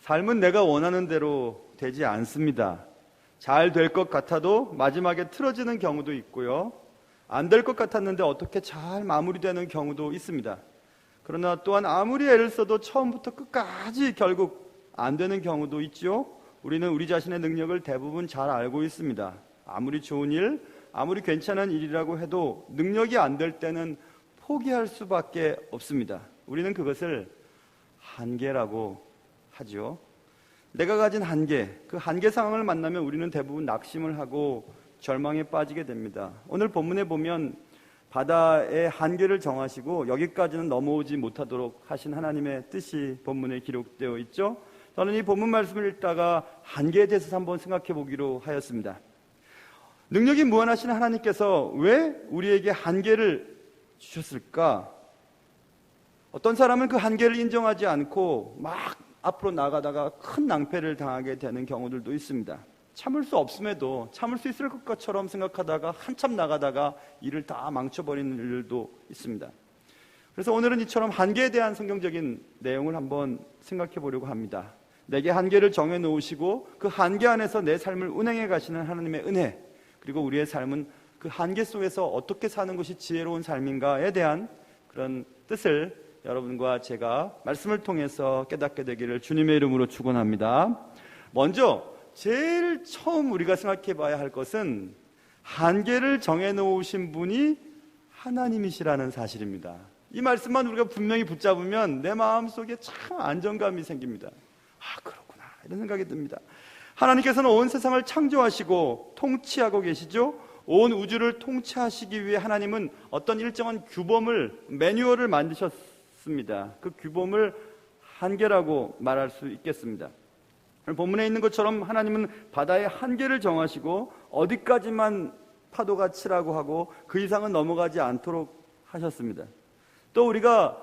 삶은 내가 원하는 대로 되지 않습니다. 잘 될 것 같아도 마지막에 틀어지는 경우도 있고요. 안 될 것 같았는데 어떻게 잘 마무리되는 경우도 있습니다. 그러나 또한 아무리 애를 써도 처음부터 끝까지 결국 안 되는 경우도 있죠. 우리는 우리 자신의 능력을 대부분 잘 알고 있습니다. 아무리 좋은 일, 아무리 괜찮은 일이라고 해도 능력이 안 될 때는 포기할 수밖에 없습니다. 우리는 그것을 한계라고 하죠. 내가 가진 한계, 그 한계 상황을 만나면 우리는 대부분 낙심을 하고 절망에 빠지게 됩니다. 오늘 본문에 보면 바다의 한계를 정하시고 여기까지는 넘어오지 못하도록 하신 하나님의 뜻이 본문에 기록되어 있죠. 저는 이 본문 말씀을 읽다가 한계에 대해서 한번 생각해 보기로 하였습니다. 능력이 무한하신 하나님께서 왜 우리에게 한계를 주셨을까? 어떤 사람은 그 한계를 인정하지 않고 막 앞으로 나가다가 큰 낭패를 당하게 되는 경우들도 있습니다. 참을 수 없음에도 참을 수 있을 것처럼 생각하다가 한참 나가다가 일을 다 망쳐버리는 일도 있습니다. 그래서 오늘은 이처럼 한계에 대한 성경적인 내용을 한번 생각해 보려고 합니다. 내게 한계를 정해 놓으시고 그 한계 안에서 내 삶을 운행해 가시는 하나님의 은혜, 그리고 우리의 삶은 그 한계 속에서 어떻게 사는 것이 지혜로운 삶인가에 대한 그런 뜻을 여러분과 제가 말씀을 통해서 깨닫게 되기를 주님의 이름으로 축원합니다. 먼저 제일 처음 우리가 생각해 봐야 할 것은 한계를 정해 놓으신 분이 하나님이시라는 사실입니다. 이 말씀만 우리가 분명히 붙잡으면 내 마음속에 참 안정감이 생깁니다. 아, 그렇구나, 이런 생각이 듭니다. 하나님께서는 온 세상을 창조하시고 통치하고 계시죠. 온 우주를 통치하시기 위해 하나님은 어떤 일정한 규범을, 매뉴얼을 만드셨습니다. 그 규범을 한계라고 말할 수 있겠습니다. 본문에 있는 것처럼 하나님은 바다의 한계를 정하시고 어디까지만 파도가 치라고 하고 그 이상은 넘어가지 않도록 하셨습니다. 또 우리가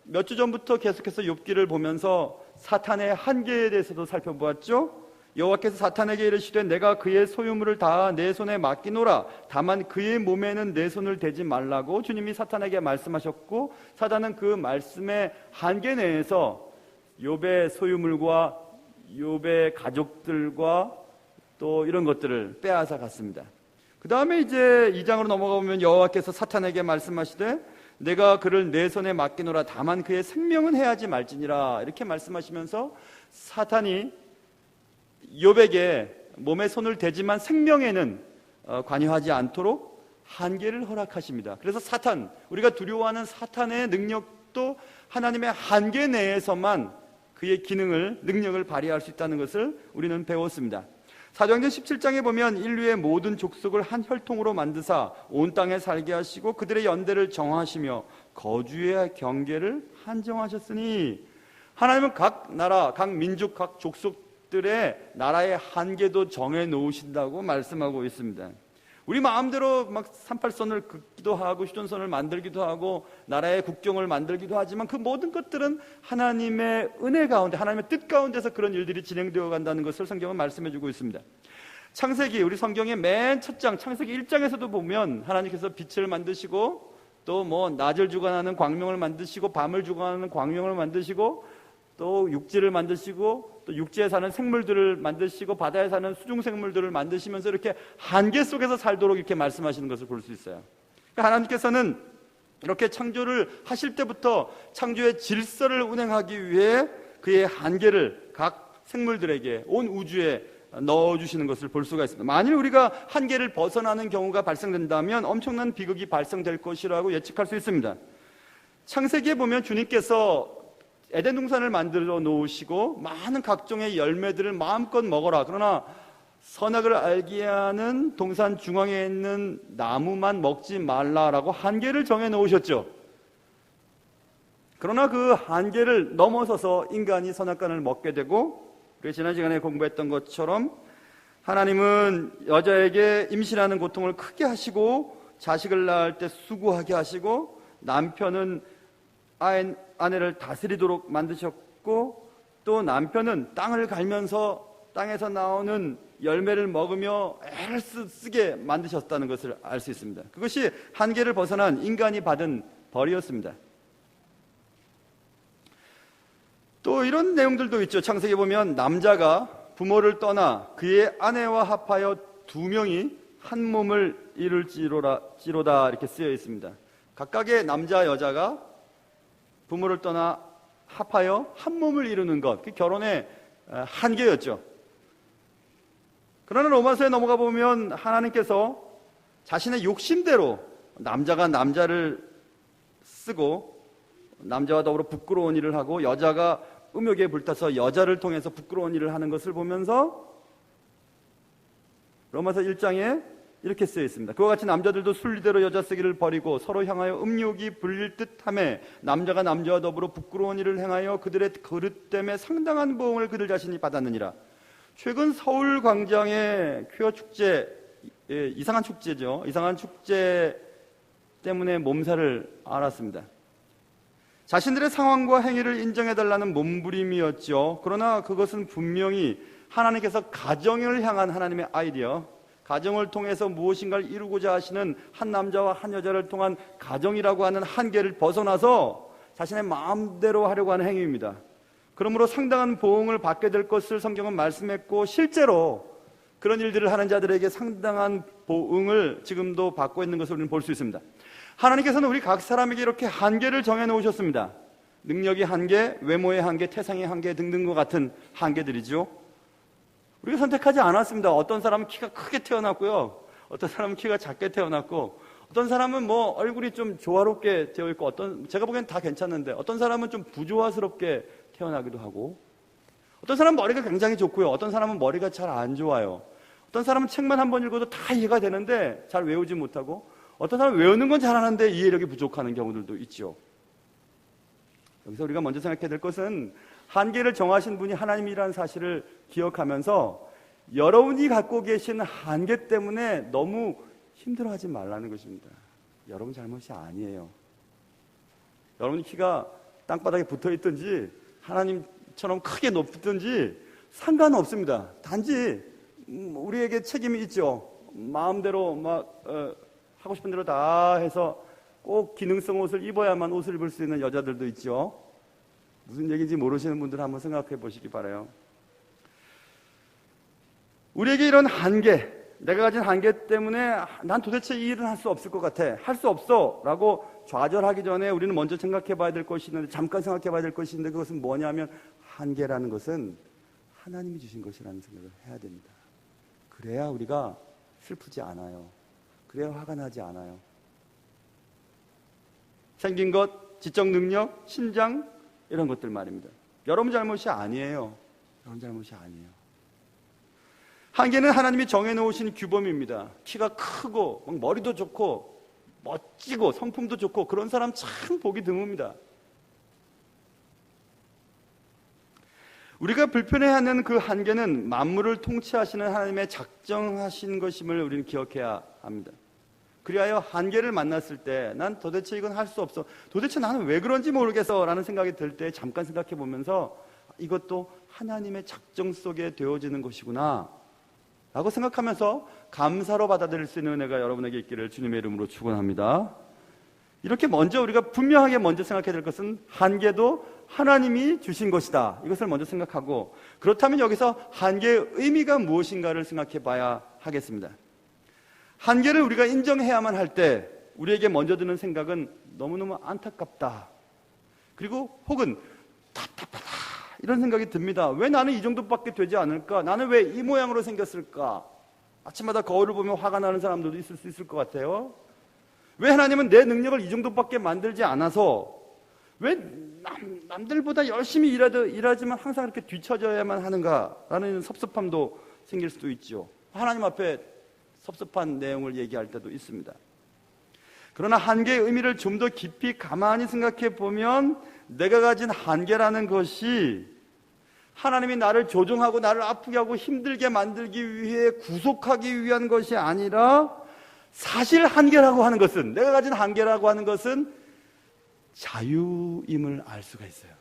몇 주 전부터 계속해서 욥기를 보면서 사탄의 한계에 대해서도 살펴보았죠. 여호와께서 사탄에게 이르시되 내가 그의 소유물을 다 내 손에 맡기노라. 다만 그의 몸에는 내 손을 대지 말라고 주님이 사탄에게 말씀하셨고, 사탄은 그 말씀의 한계 내에서 욥의 소유물과 욥의 가족들과 또 이런 것들을 빼앗아 갔습니다. 그 다음에 이제 2장으로 넘어가보면 여호와께서 사탄에게 말씀하시되 내가 그를 내 손에 맡기노라. 다만 그의 생명은 해하지 말지니라. 이렇게 말씀하시면서 사탄이 욥에게 몸에 손을 대지만 생명에는 관여하지 않도록 한계를 허락하십니다. 그래서 사탄, 우리가 두려워하는 사탄의 능력도 하나님의 한계 내에서만 그의 기능을, 능력을 발휘할 수 있다는 것을 우리는 배웠습니다. 사도행전 17장에 보면 인류의 모든 족속을 한 혈통으로 만드사 온 땅에 살게 하시고 그들의 연대를 정하시며 거주의 경계를 한정하셨으니, 하나님은 각 나라, 각 민족, 각 족속들의 나라의 한계도 정해 놓으신다고 말씀하고 있습니다. 우리 마음대로 막 38선을 긋기도 하고 휴전선을 만들기도 하고 나라의 국경을 만들기도 하지만 그 모든 것들은 하나님의 은혜 가운데, 하나님의 뜻 가운데서 그런 일들이 진행되어 간다는 것을 성경은 말씀해 주고 있습니다. 창세기, 우리 성경의 맨 첫 장 창세기 1장에서도 보면 하나님께서 빛을 만드시고 또 낮을 주관하는 광명을 만드시고 밤을 주관하는 광명을 만드시고 또 육지를 만드시고 또 육지에 사는 생물들을 만드시고 바다에 사는 수중생물들을 만드시면서 이렇게 한계 속에서 살도록 이렇게 말씀하시는 것을 볼 수 있어요. 그러니까 하나님께서는 이렇게 창조를 하실 때부터 창조의 질서를 운행하기 위해 그의 한계를 각 생물들에게, 온 우주에 넣어주시는 것을 볼 수가 있습니다. 만일 우리가 한계를 벗어나는 경우가 발생된다면 엄청난 비극이 발생될 것이라고 예측할 수 있습니다. 창세기에 보면 주님께서 에덴 동산을 만들어 놓으시고 많은 각종의 열매들을 마음껏 먹어라. 그러나 선악을 알게 하는 동산 중앙에 있는 나무만 먹지 말라라고 한계를 정해 놓으셨죠. 그러나 그 한계를 넘어서서 인간이 선악과를 먹게 되고, 우리가 지난 시간에 공부했던 것처럼 하나님은 여자에게 임신하는 고통을 크게 하시고 자식을 낳을 때 수고하게 하시고 남편은 아내를 다스리도록 만드셨고 또 남편은 땅을 갈면서 땅에서 나오는 열매를 먹으며 애를 쓰게 만드셨다는 것을 알 수 있습니다. 그것이 한계를 벗어난 인간이 받은 벌이었습니다. 또 이런 내용들도 있죠. 창세기 보면 남자가 부모를 떠나 그의 아내와 합하여 두 명이 한 몸을 이룰지로다 이렇게 쓰여 있습니다. 각각의 남자 여자가 부모를 떠나 합하여 한 몸을 이루는 것, 그 결혼의 한계였죠. 그러나 로마서에 넘어가 보면 하나님께서 자신의 욕심대로 남자가 남자를 쓰고 남자와 더불어 부끄러운 일을 하고 여자가 음욕에 불타서 여자를 통해서 부끄러운 일을 하는 것을 보면서 로마서 1장에 이렇게 쓰여 있습니다. 그와 같이 남자들도 순리대로 여자 쓰기를 버리고 서로 향하여 음욕이 불릴 듯하매 남자가 남자와 더불어 부끄러운 일을 행하여 그들의 그릇됨에 상당한 보응을 그들 자신이 받았느니라. 최근 서울 광장의 퀴어 축제, 이상한 축제죠. 이상한 축제 때문에 몸살을 앓았습니다. 자신들의 상황과 행위를 인정해달라는 몸부림이었죠. 그러나 그것은 분명히 하나님께서 가정을 향한 하나님의 아이디어, 가정을 통해서 무엇인가를 이루고자 하시는 한 남자와 한 여자를 통한 가정이라고 하는 한계를 벗어나서 자신의 마음대로 하려고 하는 행위입니다. 그러므로 상당한 보응을 받게 될 것을 성경은 말씀했고, 실제로 그런 일들을 하는 자들에게 상당한 보응을 지금도 받고 있는 것을 우리는 볼 수 있습니다. 하나님께서는 우리 각 사람에게 이렇게 한계를 정해놓으셨습니다. 능력의 한계, 외모의 한계, 태생의 한계 등등과 같은 한계들이죠. 우리가 선택하지 않았습니다. 어떤 사람은 키가 크게 태어났고요, 어떤 사람은 키가 작게 태어났고, 어떤 사람은 뭐 얼굴이 좀 조화롭게 되어 있고, 제가 보기엔 다 괜찮은데 어떤 사람은 좀 부조화스럽게 태어나기도 하고, 어떤 사람은 머리가 굉장히 좋고요, 어떤 사람은 머리가 잘 안 좋아요. 어떤 사람은 책만 한 번 읽어도 다 이해가 되는데 잘 외우지 못하고, 어떤 사람은 외우는 건 잘하는데 이해력이 부족하는 경우들도 있죠. 여기서 우리가 먼저 생각해야 될 것은 한계를 정하신 분이 하나님이라는 사실을 기억하면서 여러분이 갖고 계신 한계 때문에 너무 힘들어하지 말라는 것입니다. 여러분 잘못이 아니에요. 여러분이 키가 땅바닥에 붙어있든지 하나님처럼 크게 높든지 상관없습니다. 단지 우리에게 책임이 있죠. 마음대로 하고 싶은 대로 다 해서 꼭 기능성 옷을 입어야만 옷을 입을 수 있는 여자들도 있죠. 무슨 얘기인지 모르시는 분들 한번 생각해 보시기 바라요. 우리에게 이런 한계, 내가 가진 한계 때문에 난 도대체 이 일은 할 수 없을 것 같아, 할 수 없어 라고 좌절하기 전에 우리는 먼저 생각해 봐야 될 것이 있는데, 잠깐 생각해 봐야 될 것이 있는데, 그것은 뭐냐면 한계라는 것은 하나님이 주신 것이라는 생각을 해야 됩니다. 그래야 우리가 슬프지 않아요. 그래야 화가 나지 않아요. 생긴 것, 지적 능력, 신장 이런 것들 말입니다. 여러분 잘못이 아니에요. 여러분 잘못이 아니에요. 한계는 하나님이 정해놓으신 규범입니다. 키가 크고 머리도 좋고 멋지고 성품도 좋고 그런 사람 참 보기 드뭅니다. 우리가 불편해하는 그 한계는 만물을 통치하시는 하나님의 작정하신 것임을 우리는 기억해야 합니다. 그리하여 한계를 만났을 때 난 도대체 이건 할 수 없어, 도대체 나는 왜 그런지 모르겠어 라는 생각이 들 때 잠깐 생각해 보면서 이것도 하나님의 작정 속에 되어지는 것이구나 라고 생각하면서 감사로 받아들일 수 있는 은혜가 여러분에게 있기를 주님의 이름으로 축원합니다. 이렇게 먼저 우리가 분명하게 먼저 생각해야 될 것은 한계도 하나님이 주신 것이다, 이것을 먼저 생각하고, 그렇다면 여기서 한계의 의미가 무엇인가를 생각해 봐야 하겠습니다. 한계를 우리가 인정해야만 할 때 우리에게 먼저 드는 생각은 너무너무 안타깝다, 그리고 혹은 답답하다 이런 생각이 듭니다. 왜 나는 이 정도밖에 되지 않을까? 나는 왜 이 모양으로 생겼을까? 아침마다 거울을 보면 화가 나는 사람들도 있을 수 있을 것 같아요. 왜 하나님은 내 능력을 이 정도밖에 만들지 않아서 왜 남들보다 열심히 일하지만 항상 이렇게 뒤처져야만 하는가라는 섭섭함도 생길 수도 있죠. 하나님 앞에 섭섭한 내용을 얘기할 때도 있습니다. 그러나 한계의 의미를 좀 더 깊이 가만히 생각해 보면 내가 가진 한계라는 것이 하나님이 나를 조종하고 나를 아프게 하고 힘들게 만들기 위해 구속하기 위한 것이 아니라, 사실 한계라고 하는 것은, 내가 가진 한계라고 하는 것은 자유임을 알 수가 있어요.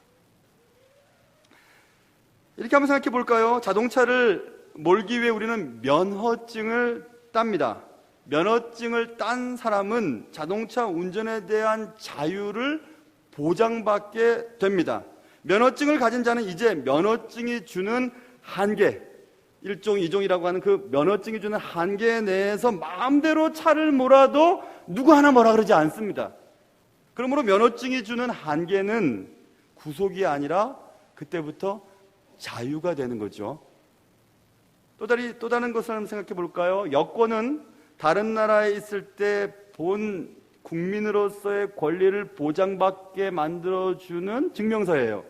이렇게 한번 생각해 볼까요? 자동차를 몰기 위해 우리는 면허증을 땁니다. 면허증을 딴 사람은 자동차 운전에 대한 자유를 보장받게 됩니다. 면허증을 가진 자는 이제 면허증이 주는 한계, 1종, 2종이라고 하는 그 면허증이 주는 한계 내에서 마음대로 차를 몰아도 누구 하나 뭐라 그러지 않습니다. 그러므로 면허증이 주는 한계는 구속이 아니라 그때부터 자유가 되는 거죠. 또 다른 것을 한번 생각해 볼까요? 여권은 다른 나라에 있을 때 본 국민으로서의 권리를 보장받게 만들어주는 증명서예요.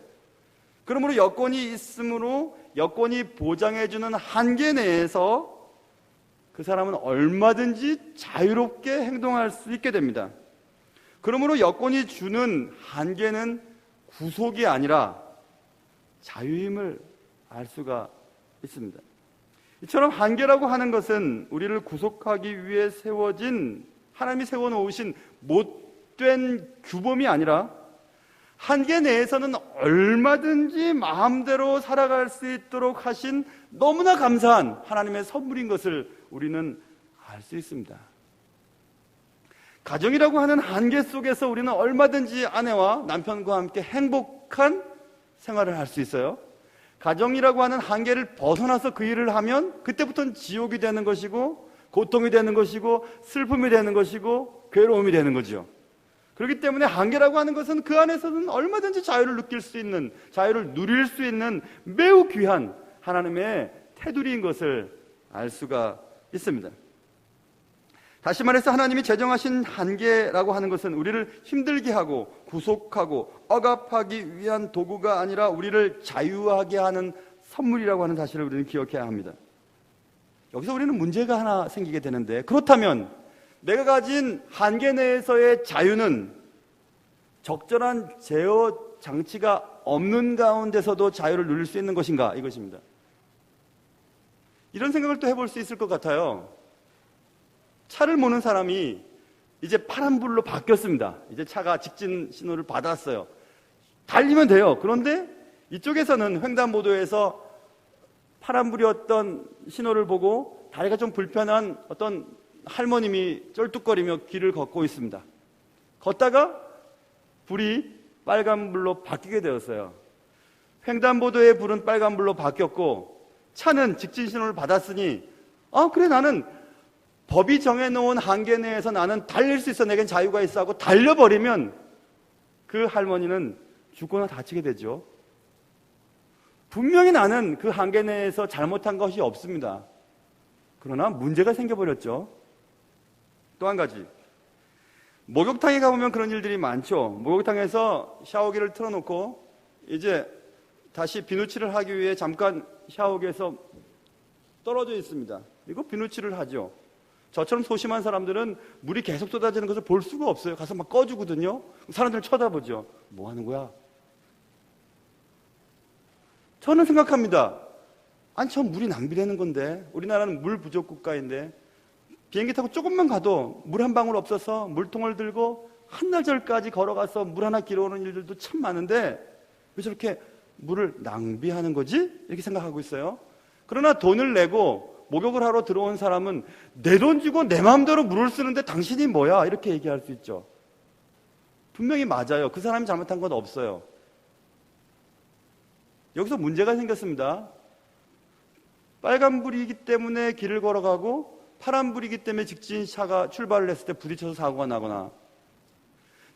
그러므로 여권이 있으므로 여권이 보장해주는 한계 내에서 그 사람은 얼마든지 자유롭게 행동할 수 있게 됩니다. 그러므로 여권이 주는 한계는 구속이 아니라 자유임을 알 수가 있습니다. 이처럼 한계라고 하는 것은 우리를 구속하기 위해 세워진, 하나님이 세워놓으신 못된 규범이 아니라 한계 내에서는 얼마든지 마음대로 살아갈 수 있도록 하신 너무나 감사한 하나님의 선물인 것을 우리는 알 수 있습니다. 가정이라고 하는 한계 속에서 우리는 얼마든지 아내와 남편과 함께 행복한 생활을 할 수 있어요. 가정이라고 하는 한계를 벗어나서 그 일을 하면 그때부터는 지옥이 되는 것이고 고통이 되는 것이고 슬픔이 되는 것이고 괴로움이 되는 거죠. 그렇기 때문에 한계라고 하는 것은 그 안에서는 얼마든지 자유를 느낄 수 있는, 자유를 누릴 수 있는 매우 귀한 하나님의 테두리인 것을 알 수가 있습니다. 다시 말해서 하나님이 제정하신 한계라고 하는 것은 우리를 힘들게 하고 구속하고 억압하기 위한 도구가 아니라 우리를 자유하게 하는 선물이라고 하는 사실을 우리는 기억해야 합니다. 여기서 우리는 문제가 하나 생기게 되는데, 그렇다면 내가 가진 한계 내에서의 자유는 적절한 제어 장치가 없는 가운데서도 자유를 누릴 수 있는 것인가? 이것입니다. 이런 생각을 또 해볼 수 있을 것 같아요. 차를 모는 사람이 이제 파란불로 바뀌었습니다. 이제 차가 직진 신호를 받았어요. 달리면 돼요. 그런데 이쪽에서는 횡단보도에서 파란불이었던 신호를 보고 다리가 좀 불편한 어떤 할머님이 쩔뚝거리며 길을 걷고 있습니다. 걷다가 불이 빨간불로 바뀌게 되었어요. 횡단보도의 불은 빨간불로 바뀌었고 차는 직진 신호를 받았으니 그래, 나는 법이 정해놓은 한계 내에서 나는 달릴 수 있어, 내겐 자유가 있어 하고 달려버리면 그 할머니는 죽거나 다치게 되죠. 분명히 나는 그 한계 내에서 잘못한 것이 없습니다. 그러나 문제가 생겨버렸죠. 또 한 가지, 목욕탕에 가보면 그런 일들이 많죠. 목욕탕에서 샤워기를 틀어놓고 이제 다시 비누칠을 하기 위해 잠깐 샤워기에서 떨어져 있습니다. 그리고 비누칠을 하죠. 저처럼 소심한 사람들은 물이 계속 쏟아지는 것을 볼 수가 없어요. 가서 막 꺼주거든요. 사람들은 쳐다보죠. 뭐 하는 거야? 저는 생각합니다. 아니, 저 물이 낭비되는 건데, 우리나라는 물 부족 국가인데 비행기 타고 조금만 가도 물 한 방울 없어서 물통을 들고 한나절까지 걸어가서 물 하나 길어오는 일들도 참 많은데 왜 저렇게 물을 낭비하는 거지? 이렇게 생각하고 있어요. 그러나 돈을 내고 목욕을 하러 들어온 사람은 내 돈 주고 내 마음대로 물을 쓰는데 당신이 뭐야? 이렇게 얘기할 수 있죠. 분명히 맞아요. 그 사람이 잘못한 건 없어요. 여기서 문제가 생겼습니다. 빨간불이기 때문에 길을 걸어가고 파란불이기 때문에 직진차가 출발을 했을 때 부딪혀서 사고가 나거나,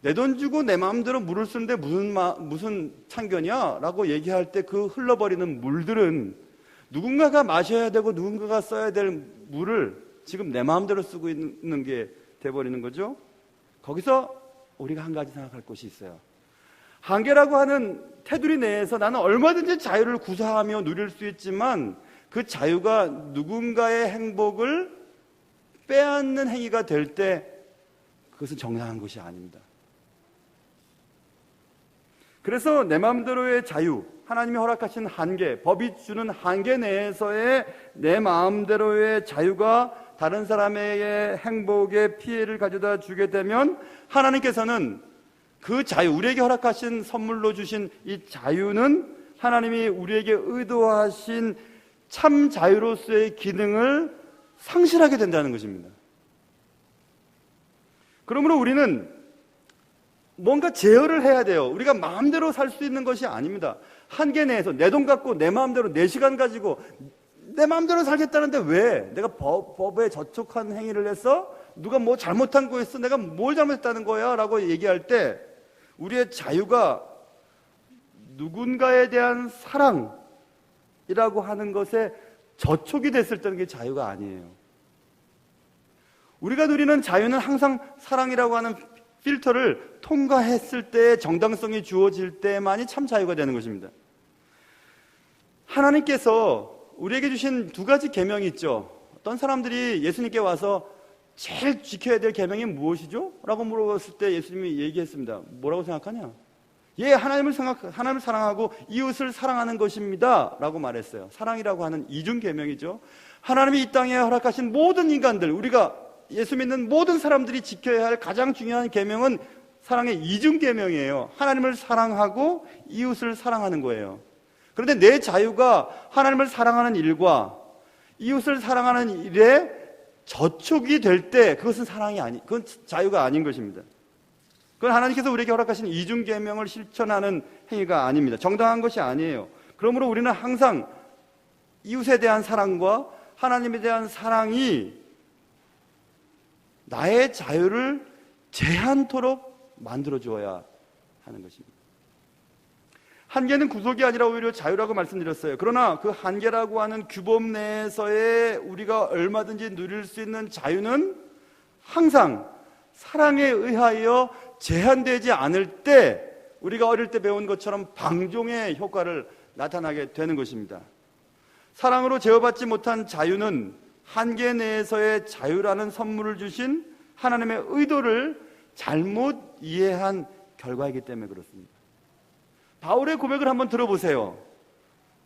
내 돈 주고 내 마음대로 물을 쓰는데 무슨 참견이야? 라고 얘기할 때 그 흘러버리는 물들은 누군가가 마셔야 되고 누군가가 써야 될 물을 지금 내 마음대로 쓰고 있는 게 돼버리는 거죠. 거기서 우리가 한 가지 생각할 것이 있어요. 한계라고 하는 테두리 내에서 나는 얼마든지 자유를 구사하며 누릴 수 있지만 그 자유가 누군가의 행복을 빼앗는 행위가 될 때 그것은 정당한 것이 아닙니다. 그래서 내 마음대로의 자유, 하나님이 허락하신 한계, 법이 주는 한계 내에서의 내 마음대로의 자유가 다른 사람의 행복에 피해를 가져다 주게 되면 하나님께서는 그 자유, 우리에게 허락하신 선물로 주신 이 자유는 하나님이 우리에게 의도하신 참 자유로서의 기능을 상실하게 된다는 것입니다. 그러므로 우리는 뭔가 제어를 해야 돼요. 우리가 마음대로 살 수 있는 것이 아닙니다. 한계 내에서 내 돈 갖고 내 마음대로 내 시간 가지고 내 마음대로 살겠다는데 왜? 내가 법에 저촉한 행위를 했어? 누가 뭐 잘못한 거 있어? 내가 뭘 잘못했다는 거야? 라고 얘기할 때 우리의 자유가 누군가에 대한 사랑이라고 하는 것에 저촉이 됐을 때는 그게 자유가 아니에요. 우리가 누리는 자유는 항상 사랑이라고 하는 필터를 통과했을 때 정당성이 주어질 때만이 참 자유가 되는 것입니다. 하나님께서 우리에게 주신 두 가지 계명이 있죠. 어떤 사람들이 예수님께 와서 제일 지켜야 될 계명이 무엇이죠? 라고 물어봤을 때 예수님이 얘기했습니다. 뭐라고 생각하냐? 하나님을 사랑하고 이웃을 사랑하는 것입니다 라고 말했어요. 사랑이라고 하는 이중 계명이죠. 하나님이 이 땅에 허락하신 모든 인간들, 우리가 예수 믿는 모든 사람들이 지켜야 할 가장 중요한 계명은 사랑의 이중 계명이에요. 하나님을 사랑하고 이웃을 사랑하는 거예요. 그런데 내 자유가 하나님을 사랑하는 일과 이웃을 사랑하는 일에 저촉이 될 때 그것은 그건 자유가 아닌 것입니다. 그건 하나님께서 우리에게 허락하신 이중 계명을 실천하는 행위가 아닙니다. 정당한 것이 아니에요. 그러므로 우리는 항상 이웃에 대한 사랑과 하나님에 대한 사랑이 나의 자유를 제한토록 만들어 주어야 하는 것입니다. 한계는 구속이 아니라 오히려 자유라고 말씀드렸어요. 그러나 그 한계라고 하는 규범 내에서의 우리가 얼마든지 누릴 수 있는 자유는 항상 사랑에 의하여 제한되지 않을 때 우리가 어릴 때 배운 것처럼 방종의 효과를 나타나게 되는 것입니다. 사랑으로 제어받지 못한 자유는 한계 내에서의 자유라는 선물을 주신 하나님의 의도를 잘못 이해한 결과이기 때문에 그렇습니다. 바울의 고백을 한번 들어보세요.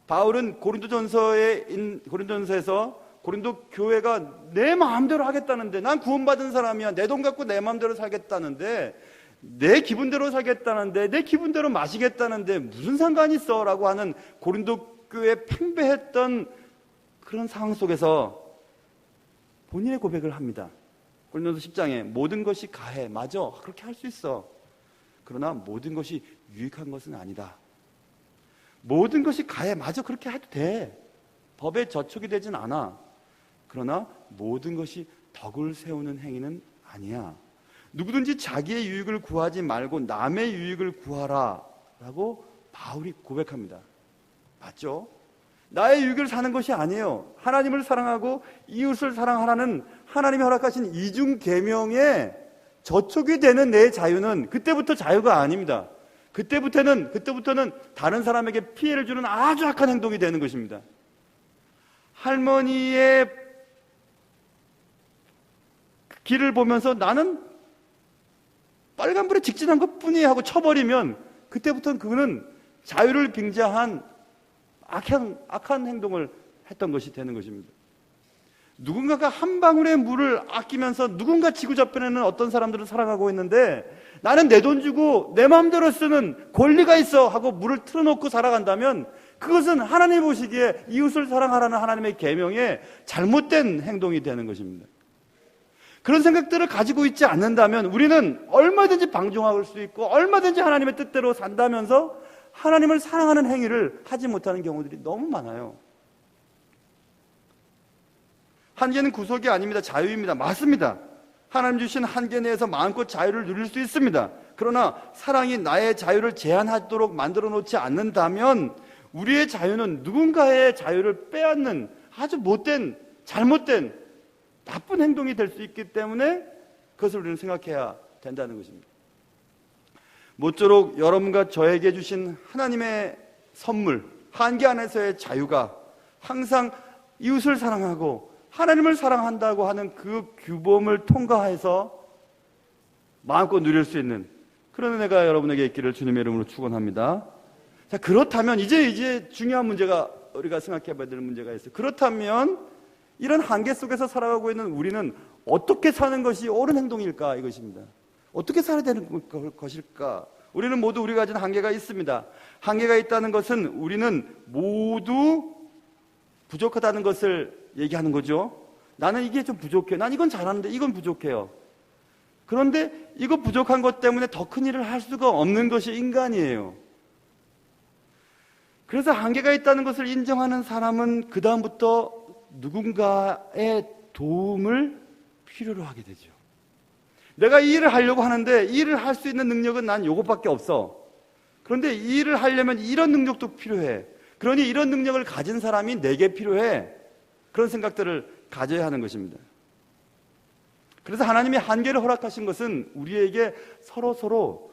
바울은 고린도전서에서 고린도 교회가 내 마음대로 하겠다는데, 난 구원받은 사람이야, 내 돈 갖고 내 마음대로 살겠다는데, 내 기분대로 살겠다는데, 내 기분대로 마시겠다는데 무슨 상관이 있어? 라고 하는 고린도 교회에 팽배했던 그런 상황 속에서 본인의 고백을 합니다. 고린도서 10장에 모든 것이 가해. 맞아, 그렇게 할 수 있어. 그러나 모든 것이 유익한 것은 아니다. 모든 것이 가해. 맞아, 그렇게 해도 돼. 법에 저촉이 되진 않아. 그러나 모든 것이 덕을 세우는 행위는 아니야. 누구든지 자기의 유익을 구하지 말고 남의 유익을 구하라 라고 바울이 고백합니다. 맞죠? 나의 유익을 사는 것이 아니에요. 하나님을 사랑하고 이웃을 사랑하라는 하나님이 허락하신 이중 계명에 저촉이 되는 내 자유는 그때부터 자유가 아닙니다. 그때부터는 다른 사람에게 피해를 주는 아주 악한 행동이 되는 것입니다. 할머니의 길을 보면서 나는 빨간불에 직진한 것뿐이야 하고 쳐버리면 그때부터는 그거는 자유를 빙자한 악한 행동을 했던 것이 되는 것입니다. 누군가가 한 방울의 물을 아끼면서 누군가 지구저편에는 어떤 사람들을 사랑하고 있는데 나는 내 돈 주고 내 마음대로 쓰는 권리가 있어 하고 물을 틀어놓고 살아간다면 그것은 하나님 보시기에 이웃을 사랑하라는 하나님의 계명에 잘못된 행동이 되는 것입니다. 그런 생각들을 가지고 있지 않는다면 우리는 얼마든지 방종할 수 있고 얼마든지 하나님의 뜻대로 산다면서 하나님을 사랑하는 행위를 하지 못하는 경우들이 너무 많아요. 한계는 구속이 아닙니다. 자유입니다. 맞습니다. 하나님 주신 한계 내에서 마음껏 자유를 누릴 수 있습니다. 그러나 사랑이 나의 자유를 제한하도록 만들어 놓지 않는다면 우리의 자유는 누군가의 자유를 빼앗는 아주 못된, 잘못된, 나쁜 행동이 될 수 있기 때문에 그것을 우리는 생각해야 된다는 것입니다. 모쪼록 여러분과 저에게 주신 하나님의 선물, 한계 안에서의 자유가 항상 이웃을 사랑하고 하나님을 사랑한다고 하는 그 규범을 통과해서 마음껏 누릴 수 있는 그런 은혜가 여러분에게 있기를 주님의 이름으로 축원합니다. 자, 그렇다면 이제 중요한 문제가 우리가 생각해 봐야 될 문제가 있어요. 그렇다면 이런 한계 속에서 살아가고 있는 우리는 어떻게 사는 것이 옳은 행동일까 이것입니다. 어떻게 살아야 되는 것일까? 우리는 모두 우리가 가진 한계가 있습니다. 한계가 있다는 것은 우리는 모두 부족하다는 것을 얘기하는 거죠. 나는 이게 좀 부족해요. 난 이건 잘하는데 이건 부족해요. 그런데 이거 부족한 것 때문에 더 큰 일을 할 수가 없는 것이 인간이에요. 그래서 한계가 있다는 것을 인정하는 사람은 그 다음부터 누군가의 도움을 필요로 하게 되죠. 내가 이 일을 하려고 하는데 이 일을 할 수 있는 능력은 난 요것밖에 없어. 그런데 이 일을 하려면 이런 능력도 필요해. 그러니 이런 능력을 가진 사람이 내게 필요해. 그런 생각들을 가져야 하는 것입니다. 그래서 하나님이 한계를 허락하신 것은 우리에게 서로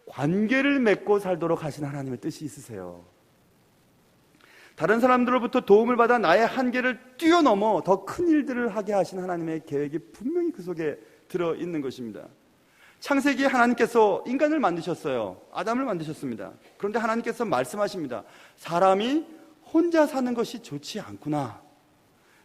관계를 맺고 살도록 하신 하나님의 뜻이 있으세요. 다른 사람들로부터 도움을 받아 나의 한계를 뛰어넘어 더 큰 일들을 하게 하신 하나님의 계획이 분명히 그 속에 들어있는 것입니다. 창세기에 하나님께서 인간을 만드셨어요. 아담을 만드셨습니다. 그런데 하나님께서 말씀하십니다. 사람이 혼자 사는 것이 좋지 않구나.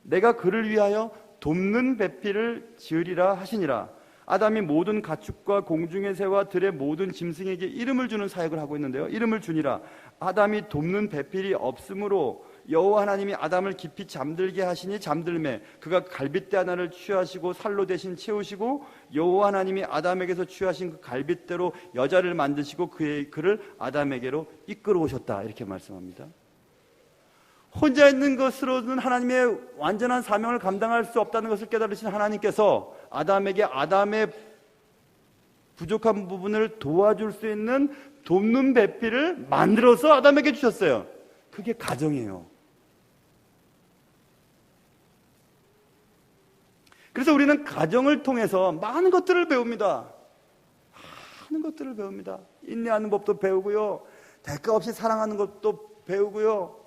내가 그를 위하여 돕는 배필을 지으리라 하시니라. 아담이 모든 가축과 공중의 새와 들의 모든 짐승에게 이름을 주는 사역을 하고 있는데요. 이름을 주니라. 아담이 돕는 배필이 없으므로 여호와 하나님이 아담을 깊이 잠들게 하시니 잠들매 그가 갈빗대 하나를 취하시고 살로 대신 채우시고 여호와 하나님이 아담에게서 취하신 그 갈빗대로 여자를 만드시고 그를 아담에게로 이끌어오셨다. 이렇게 말씀합니다. 혼자 있는 것으로는 하나님의 완전한 사명을 감당할 수 없다는 것을 깨달으신 하나님께서 아담에게 아담의 부족한 부분을 도와줄 수 있는 돕는 배필을 만들어서 아담에게 주셨어요. 그게 가정이에요. 그래서 우리는 가정을 통해서 많은 것들을 배웁니다. 많은 것들을 배웁니다. 인내하는 법도 배우고요. 대가 없이 사랑하는 것도 배우고요.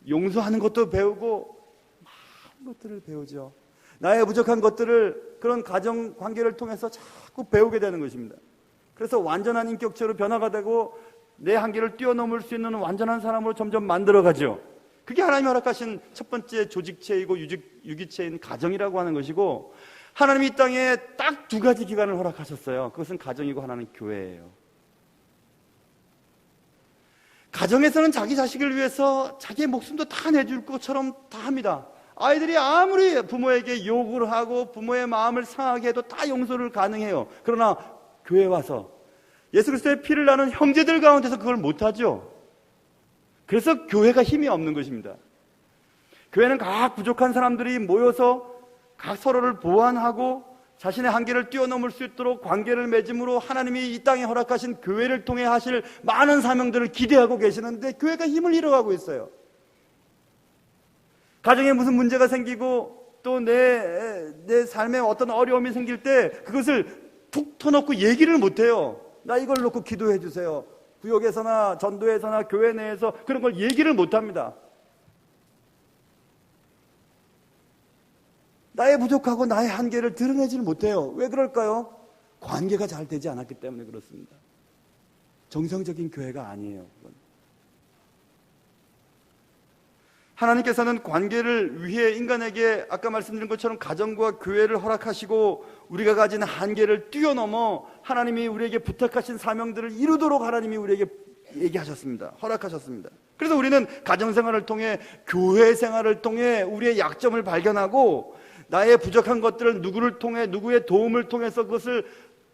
용서하는 것도 배우고 많은 것들을 배우죠. 나의 부족한 것들을 그런 가정 관계를 통해서 자꾸 배우게 되는 것입니다. 그래서 완전한 인격체로 변화가 되고 내 한계를 뛰어넘을 수 있는 완전한 사람으로 점점 만들어가죠. 그게 하나님이 허락하신 첫 번째 조직체이고 유기체인 가정이라고 하는 것이고, 하나님이 이 땅에 딱 두 가지 기관을 허락하셨어요. 그것은 가정이고 하나는 교회예요. 가정에서는 자기 자식을 위해서 자기의 목숨도 다 내줄 것처럼 다 합니다. 아이들이 아무리 부모에게 욕을 하고 부모의 마음을 상하게 해도 다 용서를 가능해요. 그러나 교회 와서 예수 그리스도의 피를 나눈 형제들 가운데서 그걸 못하죠. 그래서 교회가 힘이 없는 것입니다. 교회는 각 부족한 사람들이 모여서 각 서로를 보완하고 자신의 한계를 뛰어넘을 수 있도록 관계를 맺음으로 하나님이 이 땅에 허락하신 교회를 통해 하실 많은 사명들을 기대하고 계시는데 교회가 힘을 잃어가고 있어요. 가정에 무슨 문제가 생기고 또 내 삶에 어떤 어려움이 생길 때 그것을 툭 터놓고 얘기를 못해요. 나 이걸 놓고 기도해 주세요. 구역에서나 전도에서나 교회 내에서 그런 걸 얘기를 못합니다. 나의 부족하고 나의 한계를 드러내지를 못해요. 왜 그럴까요? 관계가 잘 되지 않았기 때문에 그렇습니다. 정상적인 교회가 아니에요. 그건. 하나님께서는 관계를 위해 인간에게 아까 말씀드린 것처럼 가정과 교회를 허락하시고 우리가 가진 한계를 뛰어넘어 하나님이 우리에게 부탁하신 사명들을 이루도록 하나님이 우리에게 얘기하셨습니다. 허락하셨습니다. 그래서 우리는 가정생활을 통해 교회 생활을 통해 우리의 약점을 발견하고 나의 부족한 것들을 누구를 통해 누구의 도움을 통해서 그것을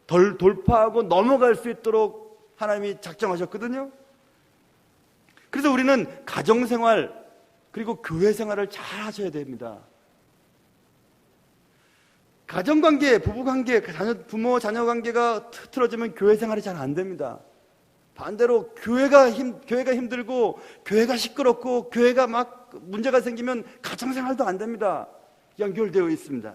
돌파하고 넘어갈 수 있도록 하나님이 작정하셨거든요. 그래서 우리는 가정생활 그리고 교회 생활을 잘 하셔야 됩니다. 가정관계, 부부관계, 부모 자녀 관계가 틀어지면 교회 생활이 잘 안 됩니다. 반대로 교회가 힘들고 교회가 시끄럽고 교회가 막 문제가 생기면 가정생활도 안 됩니다. 연결되어 있습니다.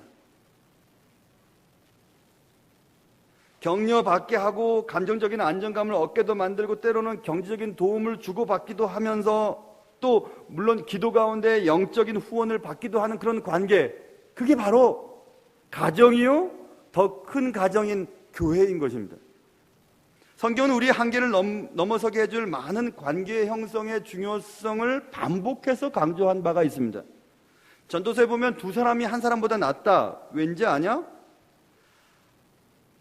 격려받게 하고 감정적인 안정감을 얻게도 만들고 때로는 경제적인 도움을 주고받기도 하면서 또 물론 기도 가운데 영적인 후원을 받기도 하는 그런 관계, 그게 바로 가정이요 더 큰 가정인 교회인 것입니다. 성경은 우리의 한계를 넘어서게 해줄 많은 관계 형성의 중요성을 반복해서 강조한 바가 있습니다. 전도서에 보면 두 사람이 한 사람보다 낫다. 왠지 아냐?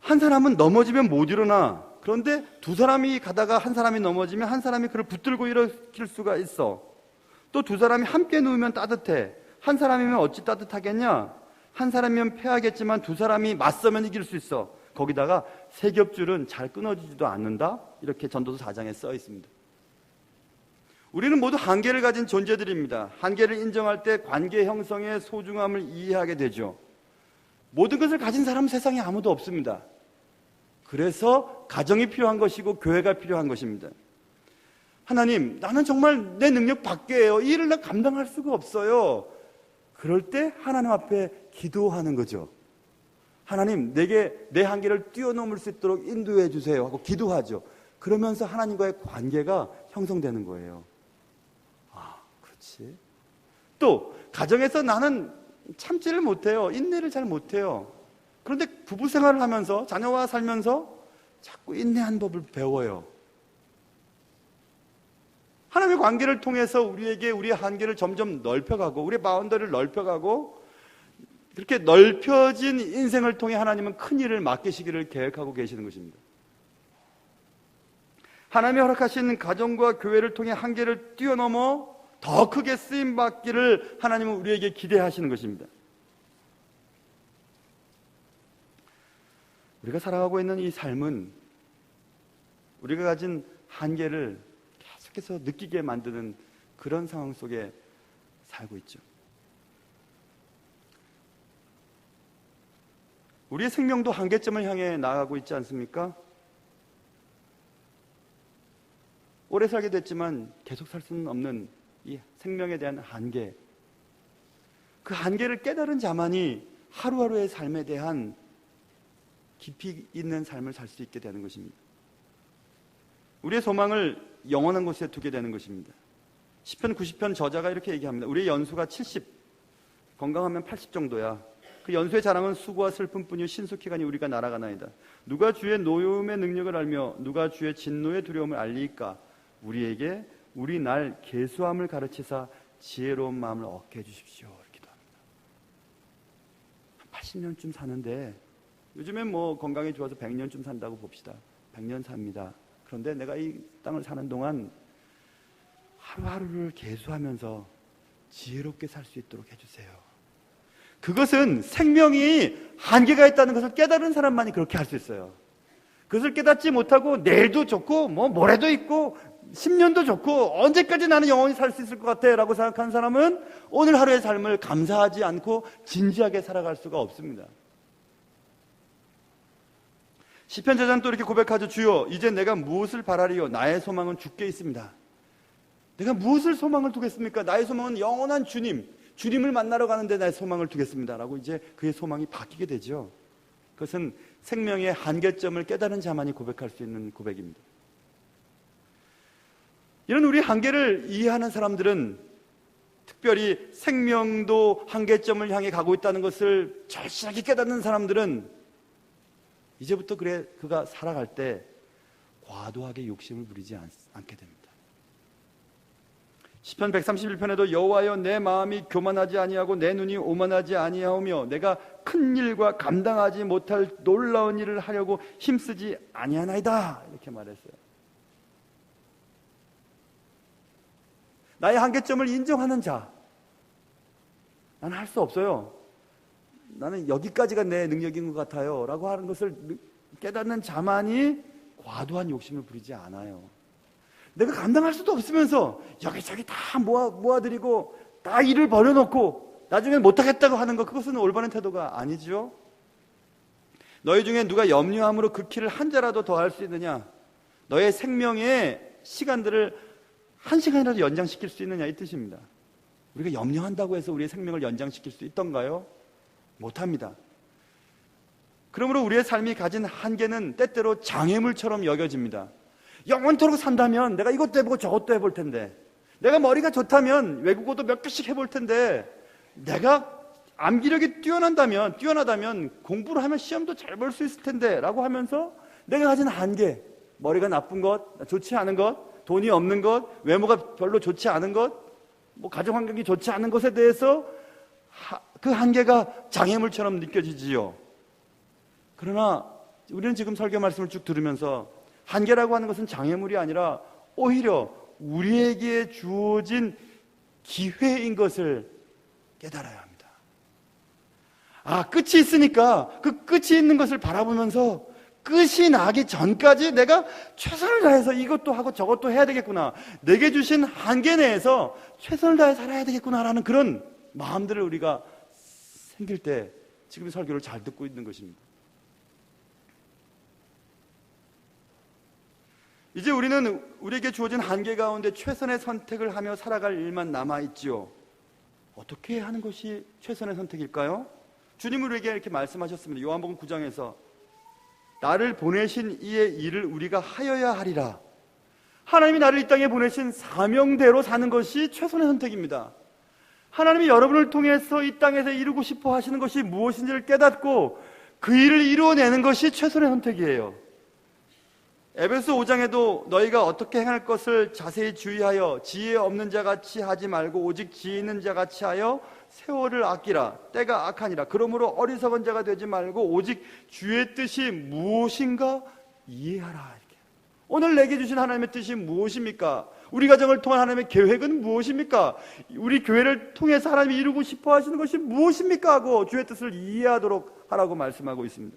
한 사람은 넘어지면 못 일어나. 그런데 두 사람이 가다가 한 사람이 넘어지면 한 사람이 그를 붙들고 일으킬 수가 있어. 또 두 사람이 함께 누우면 따뜻해. 한 사람이면 어찌 따뜻하겠냐? 한 사람이면 패하겠지만 두 사람이 맞서면 이길 수 있어. 거기다가 세 겹줄은 잘 끊어지지도 않는다. 이렇게 전도서 4장에 써 있습니다. 우리는 모두 한계를 가진 존재들입니다. 한계를 인정할 때 관계 형성의 소중함을 이해하게 되죠. 모든 것을 가진 사람은 세상에 아무도 없습니다. 그래서 가정이 필요한 것이고 교회가 필요한 것입니다. 하나님, 나는 정말 내 능력 밖이에요. 이 일을 나 감당할 수가 없어요. 그럴 때 하나님 앞에 기도하는 거죠. 하나님, 내게 내 한계를 뛰어넘을 수 있도록 인도해 주세요 하고 기도하죠. 그러면서 하나님과의 관계가 형성되는 거예요. 아, 그렇지. 또 가정에서 나는 참지를 못해요. 인내를 잘 못해요. 그런데 부부 생활을 하면서 자녀와 살면서 자꾸 인내하는 법을 배워요. 하나님의 관계를 통해서 우리에게 우리의 한계를 점점 넓혀가고 우리의 바운더리를 넓혀가고 그렇게 넓혀진 인생을 통해 하나님은 큰 일을 맡기시기를 계획하고 계시는 것입니다. 하나님이 허락하신 가정과 교회를 통해 한계를 뛰어넘어 더 크게 쓰임받기를 하나님은 우리에게 기대하시는 것입니다. 우리가 살아가고 있는 이 삶은 우리가 가진 한계를 계속해서 느끼게 만드는 그런 상황 속에 살고 있죠. 우리의 생명도 한계점을 향해 나아가고 있지 않습니까? 오래 살게 됐지만 계속 살 수는 없는 이 생명에 대한 한계, 그 한계를 깨달은 자만이 하루하루의 삶에 대한 깊이 있는 삶을 살 수 있게 되는 것입니다. 우리의 소망을 영원한 곳에 두게 되는 것입니다. 시편 90편 저자가 이렇게 얘기합니다. 우리의 연수가 70, 건강하면 80 정도야. 그 연수의 자랑은 수고와 슬픔뿐이요 신속히 가니 우리가 날아가나이다. 누가 주의 노여움의 능력을 알며 누가 주의 진노의 두려움을 알리까? 우리에게 우리 날 계수함을 가르치사 지혜로운 마음을 얻게 해주십시오. 이렇게 합니다. 한 80년쯤 사는데 요즘엔 뭐 건강이 좋아서 100년쯤 산다고 봅시다. 100년 삽니다. 그런데 내가 이 땅을 사는 동안 하루하루를 계수하면서 지혜롭게 살 수 있도록 해주세요. 그것은 생명이 한계가 있다는 것을 깨달은 사람만이 그렇게 할 수 있어요. 그것을 깨닫지 못하고 내일도 좋고 뭐 모레도 있고 10년도 좋고 언제까지 나는 영원히 살 수 있을 것 같아 라고 생각하는 사람은 오늘 하루의 삶을 감사하지 않고 진지하게 살아갈 수가 없습니다. 시편 저자는 또 이렇게 고백하죠. 주여, 이제 내가 무엇을 바라리요? 나의 소망은 주께 있습니다. 내가 무엇을 소망을 두겠습니까? 나의 소망은 영원한 주님을 만나러 가는데 나의 소망을 두겠습니다 라고 이제 그의 소망이 바뀌게 되죠. 그것은 생명의 한계점을 깨달은 자만이 고백할 수 있는 고백입니다. 이런 우리 한계를 이해하는 사람들은, 특별히 생명도 한계점을 향해 가고 있다는 것을 절실하게 깨닫는 사람들은 이제부터 그가 살아갈 때 과도하게 욕심을 부리지 않게 됩니다. 시편 131편에도 여호와여, 내 마음이 교만하지 아니하고 내 눈이 오만하지 아니하오며 내가 큰 일과 감당하지 못할 놀라운 일을 하려고 힘쓰지 아니하나이다 이렇게 말했어요. 나의 한계점을 인정하는 자, 나는 할 수 없어요, 나는 여기까지가 내 능력인 것 같아요 라고 하는 것을 깨닫는 자만이 과도한 욕심을 부리지 않아요. 내가 감당할 수도 없으면서 여기저기 다 모아드리고 다 일을 벌여놓고 나중에 못하겠다고 하는 것, 그것은 올바른 태도가 아니죠. 너희 중에 누가 염려함으로 그 키를 한 자라도 더 할 수 있느냐? 너의 생명의 시간들을 한 시간이라도 연장시킬 수 있느냐 이 뜻입니다. 우리가 염려한다고 해서 우리의 생명을 연장시킬 수 있던가요? 못합니다. 그러므로 우리의 삶이 가진 한계는 때때로 장애물처럼 여겨집니다. 영원토록 산다면 내가 이것도 해보고 저것도 해볼 텐데, 내가 머리가 좋다면 외국어도 몇 개씩 해볼 텐데, 내가 암기력이 뛰어나다면 공부를 하면 시험도 잘 볼 수 있을 텐데 라고 하면서 내가 가진 한계, 머리가 나쁜 것, 좋지 않은 것, 돈이 없는 것, 외모가 별로 좋지 않은 것, 뭐 가정환경이 좋지 않은 것에 대해서 그 한계가 장애물처럼 느껴지지요. 그러나 우리는 지금 설교 말씀을 쭉 들으면서 한계라고 하는 것은 장애물이 아니라 오히려 우리에게 주어진 기회인 것을 깨달아야 합니다. 끝이 있으니까 그 끝이 있는 것을 바라보면서 끝이 나기 전까지 내가 최선을 다해서 이것도 하고 저것도 해야 되겠구나. 내게 주신 한계 내에서 최선을 다해 살아야 되겠구나라는 그런 마음들을 우리가 생길 때 지금 설교를 잘 듣고 있는 것입니다. 이제 우리는 우리에게 주어진 한계 가운데 최선의 선택을 하며 살아갈 일만 남아있지요. 어떻게 하는 것이 최선의 선택일까요? 주님 우리에게 이렇게 말씀하셨습니다. 요한복음 9장에서 나를 보내신 이의 일을 우리가 하여야 하리라. 하나님이 나를 이 땅에 보내신 사명대로 사는 것이 최선의 선택입니다. 하나님이 여러분을 통해서 이 땅에서 이루고 싶어 하시는 것이 무엇인지를 깨닫고 그 일을 이루어내는 것이 최선의 선택이에요. 에베소 5장에도 너희가 어떻게 행할 것을 자세히 주의하여 지혜 없는 자같이 하지 말고 오직 지혜 있는 자같이 하여 세월을 아끼라. 때가 악하니라. 그러므로 어리석은 자가 되지 말고 오직 주의 뜻이 무엇인가 이해하라. 이렇게. 오늘 내게 주신 하나님의 뜻이 무엇입니까? 우리 가정을 통한 하나님의 계획은 무엇입니까? 우리 교회를 통해서 하나님이 이루고 싶어 하시는 것이 무엇입니까? 하고 주의 뜻을 이해하도록 하라고 말씀하고 있습니다.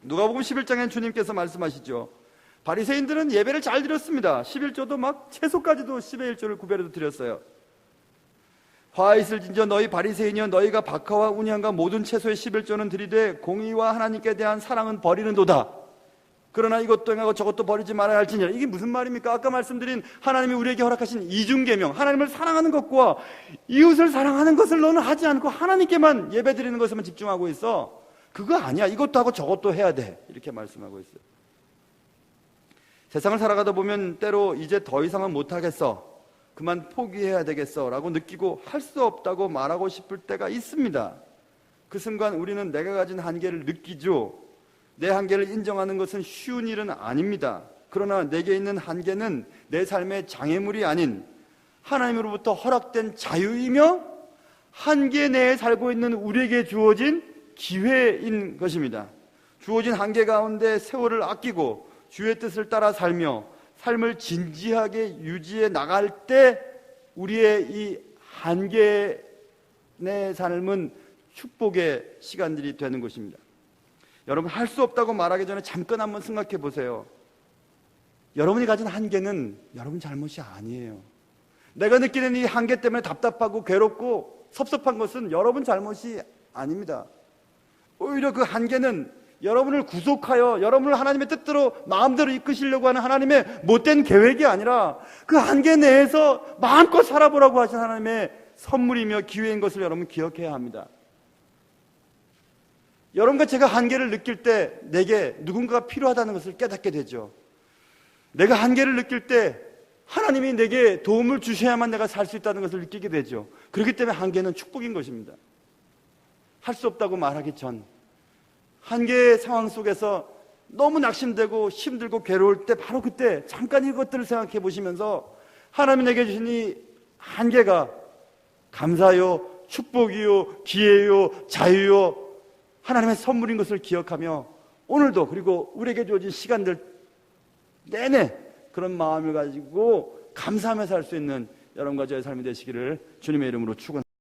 누가복음 11장엔 주님께서 말씀하시죠. 바리새인들은 예배를 잘 드렸습니다. 11조도 막 채소까지도 10의 1조를 구별해서 드렸어요. 화 있을진저 너희 바리새인이여 너희가 박하와 운향과 모든 채소의 11조는 드리되 공의와 하나님께 대한 사랑은 버리는도다. 그러나 이것도 행하고 저것도 버리지 말아야 할지니라. 이게 무슨 말입니까? 아까 말씀드린 하나님이 우리에게 허락하신 이중계명, 하나님을 사랑하는 것과 이웃을 사랑하는 것을 너는 하지 않고 하나님께만 예배드리는 것에만 집중하고 있어. 그거 아니야. 이것도 하고 저것도 해야 돼. 이렇게 말씀하고 있어요. 세상을 살아가다 보면 때로 이제 더 이상은 못하겠어. 그만 포기해야 되겠어. 라고 느끼고 할 수 없다고 말하고 싶을 때가 있습니다. 그 순간 우리는 내가 가진 한계를 느끼죠. 내 한계를 인정하는 것은 쉬운 일은 아닙니다. 그러나 내게 있는 한계는 내 삶의 장애물이 아닌 하나님으로부터 허락된 자유이며 한계 내에 살고 있는 우리에게 주어진 기회인 것입니다. 주어진 한계 가운데 세월을 아끼고 주의 뜻을 따라 살며 삶을 진지하게 유지해 나갈 때 우리의 이 한계 내 삶은 축복의 시간들이 되는 것입니다. 여러분, 할 수 없다고 말하기 전에 잠깐 한번 생각해 보세요. 여러분이 가진 한계는 여러분 잘못이 아니에요. 내가 느끼는 이 한계 때문에 답답하고 괴롭고 섭섭한 것은 여러분 잘못이 아닙니다. 오히려 그 한계는 여러분을 구속하여 여러분을 하나님의 뜻대로 마음대로 이끄시려고 하는 하나님의 못된 계획이 아니라 그 한계 내에서 마음껏 살아보라고 하신 하나님의 선물이며 기회인 것을 여러분 기억해야 합니다. 여러분과 제가 한계를 느낄 때 내게 누군가가 필요하다는 것을 깨닫게 되죠. 내가 한계를 느낄 때 하나님이 내게 도움을 주셔야만 내가 살 수 있다는 것을 느끼게 되죠. 그렇기 때문에 한계는 축복인 것입니다. 할 수 없다고 말하기 전 한계의 상황 속에서 너무 낙심되고 힘들고 괴로울 때 바로 그때 잠깐 이것들을 생각해 보시면서 하나님이 내게 주신 이 한계가 감사요, 축복이요, 기회요, 자유요, 하나님의 선물인 것을 기억하며 오늘도 그리고 우리에게 주어진 시간들 내내 그런 마음을 가지고 감사하며 살 수 있는 여러분과 저의 삶이 되시기를 주님의 이름으로 축원합니다.